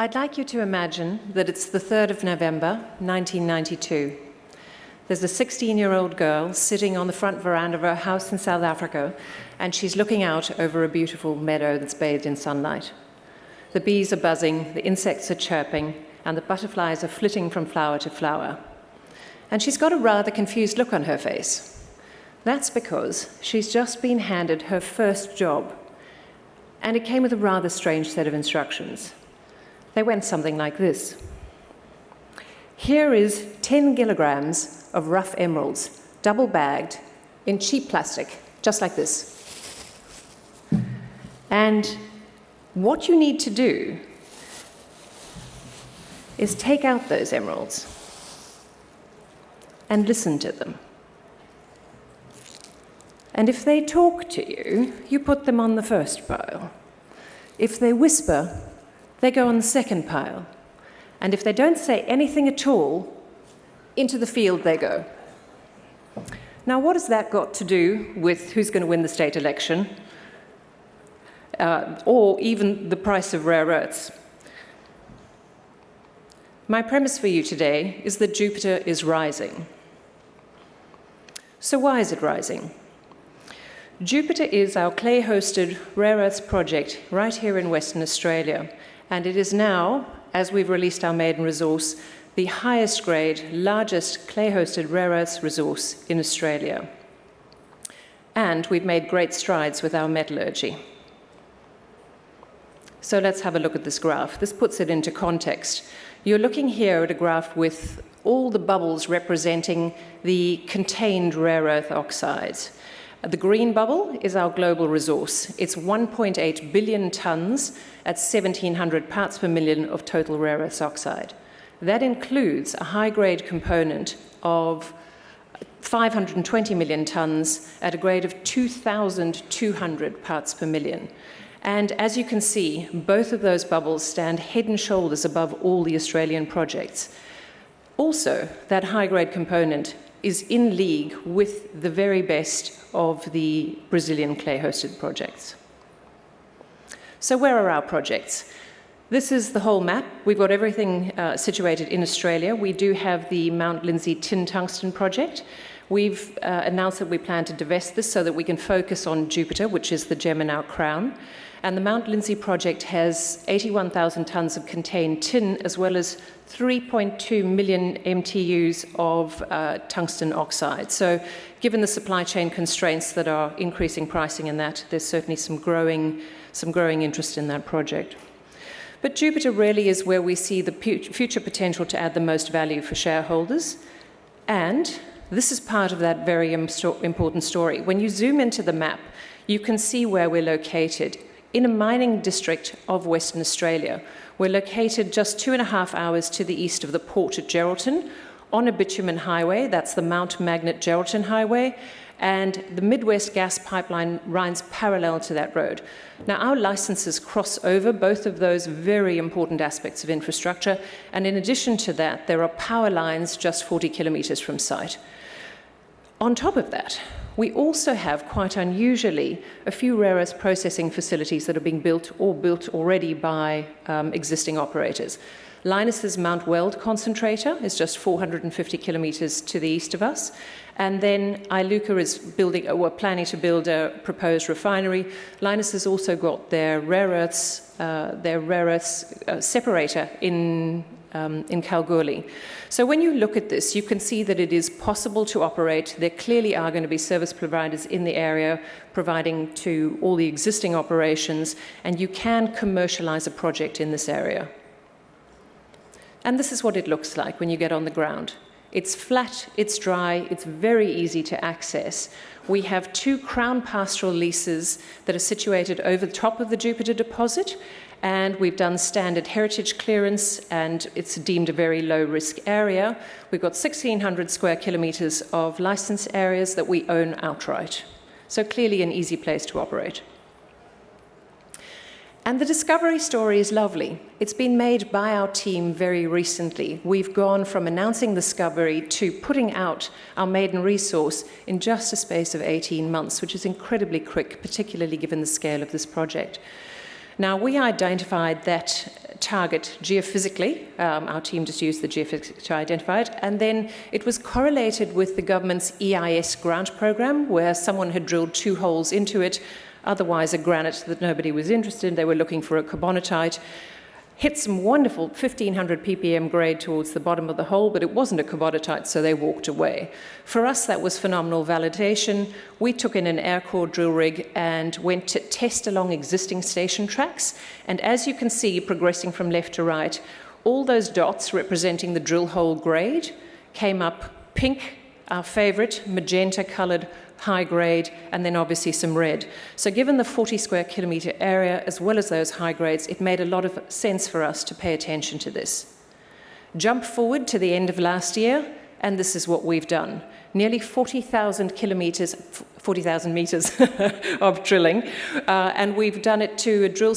I'd like you to imagine that it's the 3rd of November, 1992. There's a 16-year-old girl sitting on the front veranda of her house in South Africa, and she's looking out over a beautiful meadow that's bathed in sunlight. The bees are buzzing, the insects are chirping, and the butterflies are flitting from flower to flower. And she's got a rather confused look on her face. That's because she's just been handed her first job, and it came with a rather strange set of instructions. They went something like this. Here is 10 kilograms of rough emeralds, double bagged, in cheap plastic, just like this. And what you need to do is take out those emeralds and listen to them. And if they talk to you, you put them on the first pile. If they whisper, they go on the second pile. And if they don't say anything at all, into the field they go. Now, what has that got to do with who's going to win the state election, or even the price of rare earths? My premise for you today is that Jupiter is rising. So why is it rising? Jupiter is our clay-hosted rare earths project right here in Western Australia, and it is now, as we've released our maiden resource, the highest grade, largest clay-hosted rare earths resource in Australia. And we've made great strides with our metallurgy. So let's have a look at this graph. This puts it into context. You're looking here at a graph with all the bubbles representing the contained rare earth oxides. The green bubble is our global resource. It's 1.8 billion tons at 1,700 parts per million of total rare earth oxide. That includes a high-grade component of 520 million tons at a grade of 2,200 parts per million. And as you can see, both of those bubbles stand head and shoulders above all the Australian projects. Also, that high-grade component is in league with the very best of the Brazilian clay-hosted projects. So where are our projects? This is the whole map. We've got everything situated in Australia. We do have the Mount Lindesay Tin Tungsten project. We've announced that we plan to divest this so that we can focus on Jupiter, which is the gem in our crown. And the Mount Lindesay project has 81,000 tonnes of contained tin, as well as 3.2 million MTUs of tungsten oxide. So given the supply chain constraints that are increasing pricing in that, there's certainly some growing interest in that project. But Jupiter really is where we see the future potential to add the most value for shareholders. And this is part of that very important story. When you zoom into the map, you can see where we're located. In a mining district of Western Australia. We're located just 2.5 hours to the east of the port at Geraldton on a bitumen highway. That's the Mount Magnet Geraldton Highway. And the Midwest gas pipeline runs parallel to that road. Now, our licenses cross over both of those very important aspects of infrastructure. And in addition to that, there are power lines just 40 kilometres from site. On top of that, we also have, quite unusually, a few rare earth processing facilities that are being built or built already by existing operators. Lynas' Mount Weld concentrator is just 450 kilometres to the east of us. And then Iluka is planning to build a proposed refinery. Lynas has also got their rare earths separator in Kalgoorlie. So when you look at this, you can see that it is possible to operate. There clearly are going to be service providers in the area providing to all the existing operations, and you can commercialize a project in this area. And this is what it looks like when you get on the ground. It's flat, it's dry, it's very easy to access. We have 2 Crown pastoral leases that are situated over the top of the Jupiter deposit, and we've done standard heritage clearance, and it's deemed a very low-risk area. We've got 1,600 square kilometres of licence areas that we own outright. So clearly an easy place to operate. And the discovery story is lovely. It's been made by our team very recently. We've gone from announcing the discovery to putting out our maiden resource in just a space of 18 months, which is incredibly quick, particularly given the scale of this project. Now, we identified that target geophysically. Our team just used the geophysics to identify it. And then it was correlated with the government's EIS grant program, where someone had drilled 2 holes into it, otherwise a granite that nobody was interested in. They were looking for a carbonatite. Hit some wonderful 1,500 ppm grade towards the bottom of the hole, but it wasn't a carbonatite, so they walked away. For us, that was phenomenal validation. We took in an air core drill rig and went to test along existing station tracks. And as you can see, progressing from left to right, all those dots representing the drill hole grade came up pink, our favorite, magenta-colored, high grade, and then obviously some red. So given the 40 square kilometre area, as well as those high grades, it made a lot of sense for us to pay attention to this. Jump forward to the end of last year, and this is what we've done. Nearly 40,000 meters of drilling, and we've done it to a drill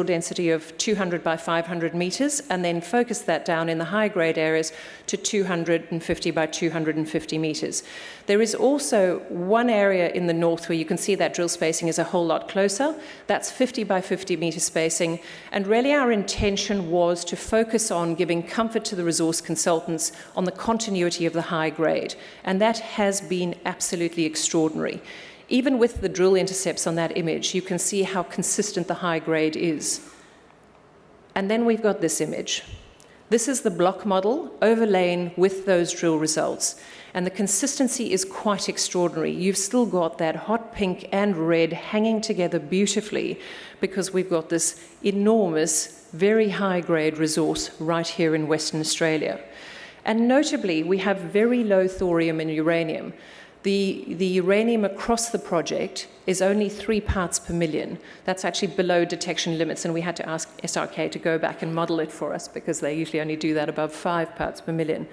density of 200 by 500 meters, and then focused that down in the high-grade areas to 250 by 250 meters. There is also one area in the north where you can see that drill spacing is a whole lot closer. That's 50 by 50 meter spacing, and really our intention was to focus on giving comfort to the resource consultants on the continuity of the high grade, and that has been absolutely extraordinary. Even with the drill intercepts on that image, you can see how consistent the high grade is. And then we've got this image. This is the block model overlain with those drill results. And the consistency is quite extraordinary. You've still got that hot pink and red hanging together beautifully because we've got this enormous, very high-grade resource right here in Western Australia. And notably, we have very low thorium and uranium. The uranium across the project is only 3 parts per million. That's actually below detection limits, and we had to ask SRK to go back and model it for us because they usually only do that above 5 parts per million.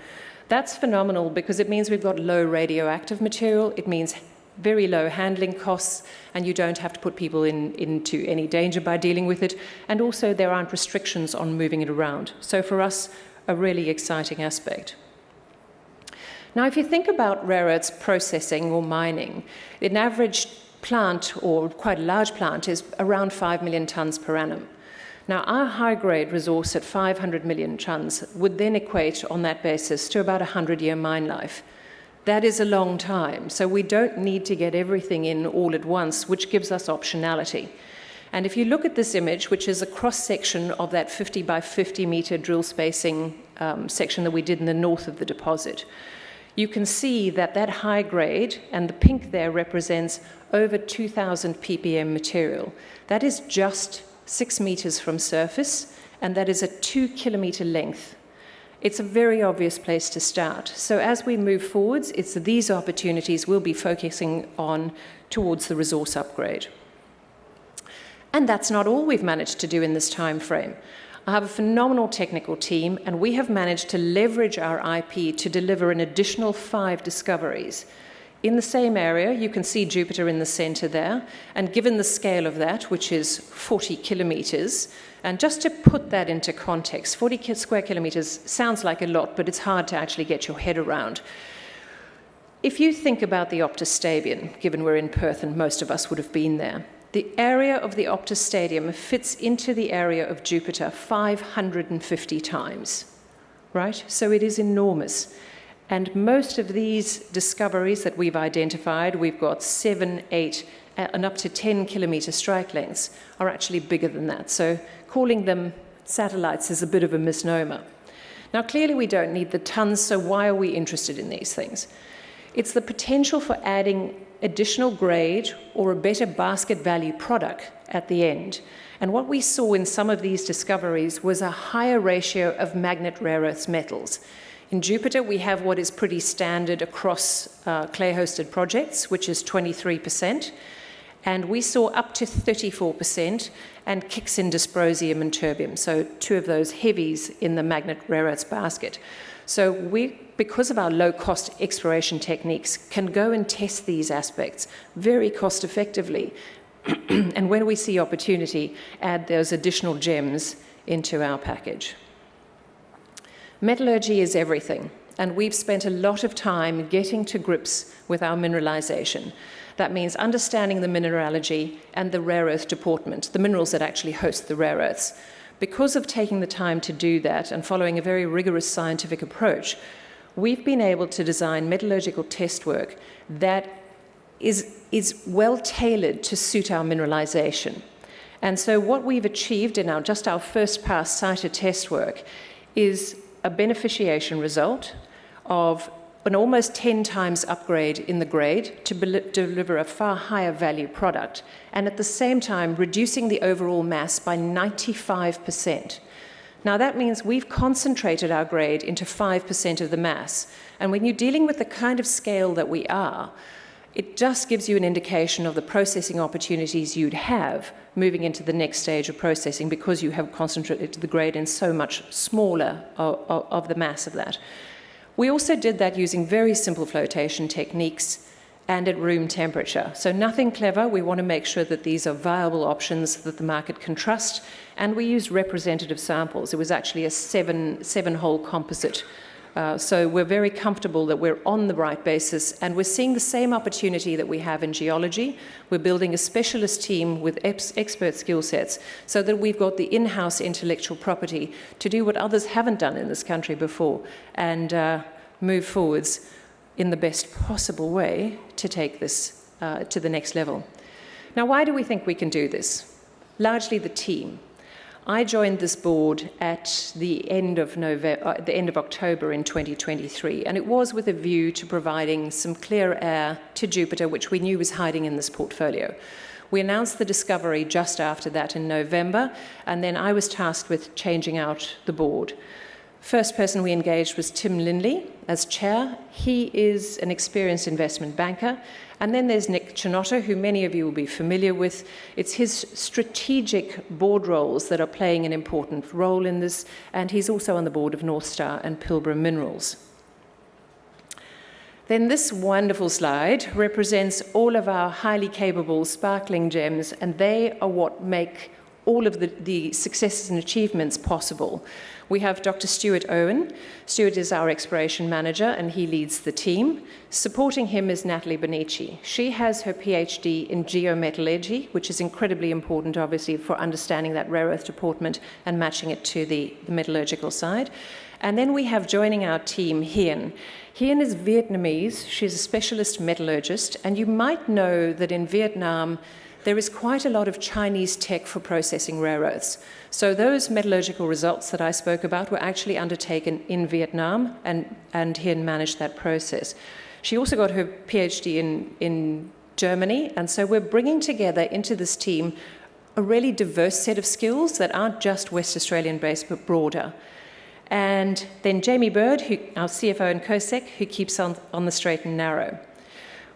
That's phenomenal because it means we've got low radioactive material, it means very low handling costs, and you don't have to put people into any danger by dealing with it, and also there aren't restrictions on moving it around. So for us, a really exciting aspect. Now, if you think about rare earths processing or mining, an average plant, or quite a large plant, is around 5 million tonnes per annum. Now, our high-grade resource at 500 million tonnes would then equate, on that basis, to about a 100-year mine life. That is a long time, so we don't need to get everything in all at once, which gives us optionality. And if you look at this image, which is a cross-section of that 50 by 50 metre drill spacing section that we did in the north of the deposit, you can see that that high grade, and the pink there represents over 2,000 ppm material. That is just 6 metres from surface, and that is a 2 kilometre length. It's a very obvious place to start. So as we move forwards, it's these opportunities we'll be focusing on towards the resource upgrade. And that's not all we've managed to do in this time frame. I have a phenomenal technical team, and we have managed to leverage our IP to deliver an additional 5 discoveries. In the same area, you can see Jupiter in the center there, and given the scale of that, which is 40 kilometers, and just to put that into context, 40 square kilometers sounds like a lot, but it's hard to actually get your head around. If you think about the Optus Stadium, given we're in Perth and most of us would have been there, the area of the Optus Stadium fits into the area of Jupiter 550 times, right? So it is enormous. And most of these discoveries that we've identified, we've got 7, 8, and up to 10 kilometre strike lengths, are actually bigger than that. So calling them satellites is a bit of a misnomer. Now, clearly we don't need the tons, so why are we interested in these things? It's the potential for adding additional grade or a better basket value product at the end. And what we saw in some of these discoveries was a higher ratio of magnet rare earths metals. In Jupiter, we have what is pretty standard across clay-hosted projects, which is 23%, and we saw up to 34% and kicks in dysprosium and terbium, so 2 of those heavies in the magnet rare earths basket. So we, because of our low-cost exploration techniques, can go and test these aspects very cost-effectively, and when we see opportunity, add those additional gems into our package. Metallurgy is everything, and we've spent a lot of time getting to grips with our mineralization. That means understanding the mineralogy and the rare earth deportment, the minerals that actually host the rare earths. Because of taking the time to do that and following a very rigorous scientific approach, we've been able to design metallurgical test work that is well tailored to suit our mineralization. And so what we've achieved in just our first pass cited test work is a beneficiation result of an almost 10 times upgrade in the grade to deliver a far higher value product, and at the same time reducing the overall mass by 95%. Now that means we've concentrated our grade into 5% of the mass, and when you're dealing with the kind of scale that we are, it just gives you an indication of the processing opportunities you'd have moving into the next stage of processing, because you have concentrated the grade in so much smaller of the mass of that. We also did that using very simple flotation techniques and at room temperature. So nothing clever. We want to make sure that these are viable options that the market can trust. And we used representative samples. It was actually a seven-hole composite. So we're very comfortable that we're on the right basis, and we're seeing the same opportunity that we have in geology. We're building a specialist team with expert skill sets so that we've got the in-house intellectual property to do what others haven't done in this country before, and move forwards in the best possible way to take this to the next level. Now, why do we think we can do this? Largely the team. I joined this board at the end of October in 2023, and it was with a view to providing some clear air to Jupiter, which we knew was hiding in this portfolio. We announced the discovery just after that in November, and then I was tasked with changing out the board. First person we engaged was Tim Lindley as chair. He is an experienced investment banker. And then there's Nick Chinotto, who many of you will be familiar with. It's his strategic board roles that are playing an important role in this, and he's also on the board of North Star and Pilbara Minerals. Then this wonderful slide represents all of our highly capable, sparkling gems, and they are what make all of the successes and achievements possible. We have Dr. Stuart Owen. Stuart is our exploration manager, and he leads the team. Supporting him is Natalie Bonici. She has her PhD in geometallurgy, which is incredibly important, obviously, for understanding that rare earth deportment and matching it to the metallurgical side. And then we have joining our team Hien. Hien is Vietnamese. She's a specialist metallurgist, and you might know that in Vietnam, there is quite a lot of Chinese tech for processing rare earths. So those metallurgical results that I spoke about were actually undertaken in Vietnam, and Hien managed that process. She also got her PhD in Germany, and so we're bringing together into this team a really diverse set of skills that aren't just West Australian-based, but broader. And then Jamie Bird, our CFO and COSEC, who keeps on the straight and narrow.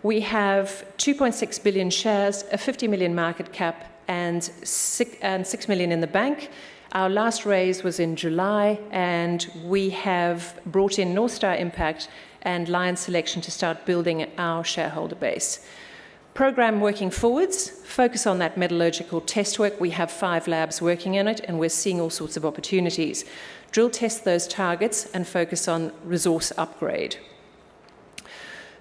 We have 2.6 billion shares, a 50 million market cap, and 6 million in the bank. Our last raise was in July, and we have brought in North Star Impact and Lion Selection to start building our shareholder base. Program working forwards, focus on that metallurgical test work. We have 5 labs working in it, and we're seeing all sorts of opportunities. Drill test those targets and focus on resource upgrade.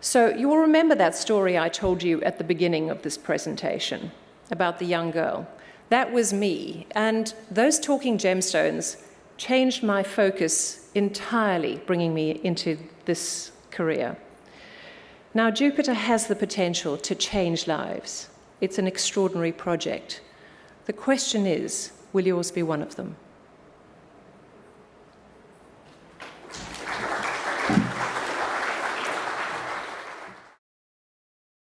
So you will remember that story I told you at the beginning of this presentation about the young girl. That was me, and those talking gemstones changed my focus entirely, bringing me into this career. Now, Jupiter has the potential to change lives. It's an extraordinary project. The question is, will yours be one of them?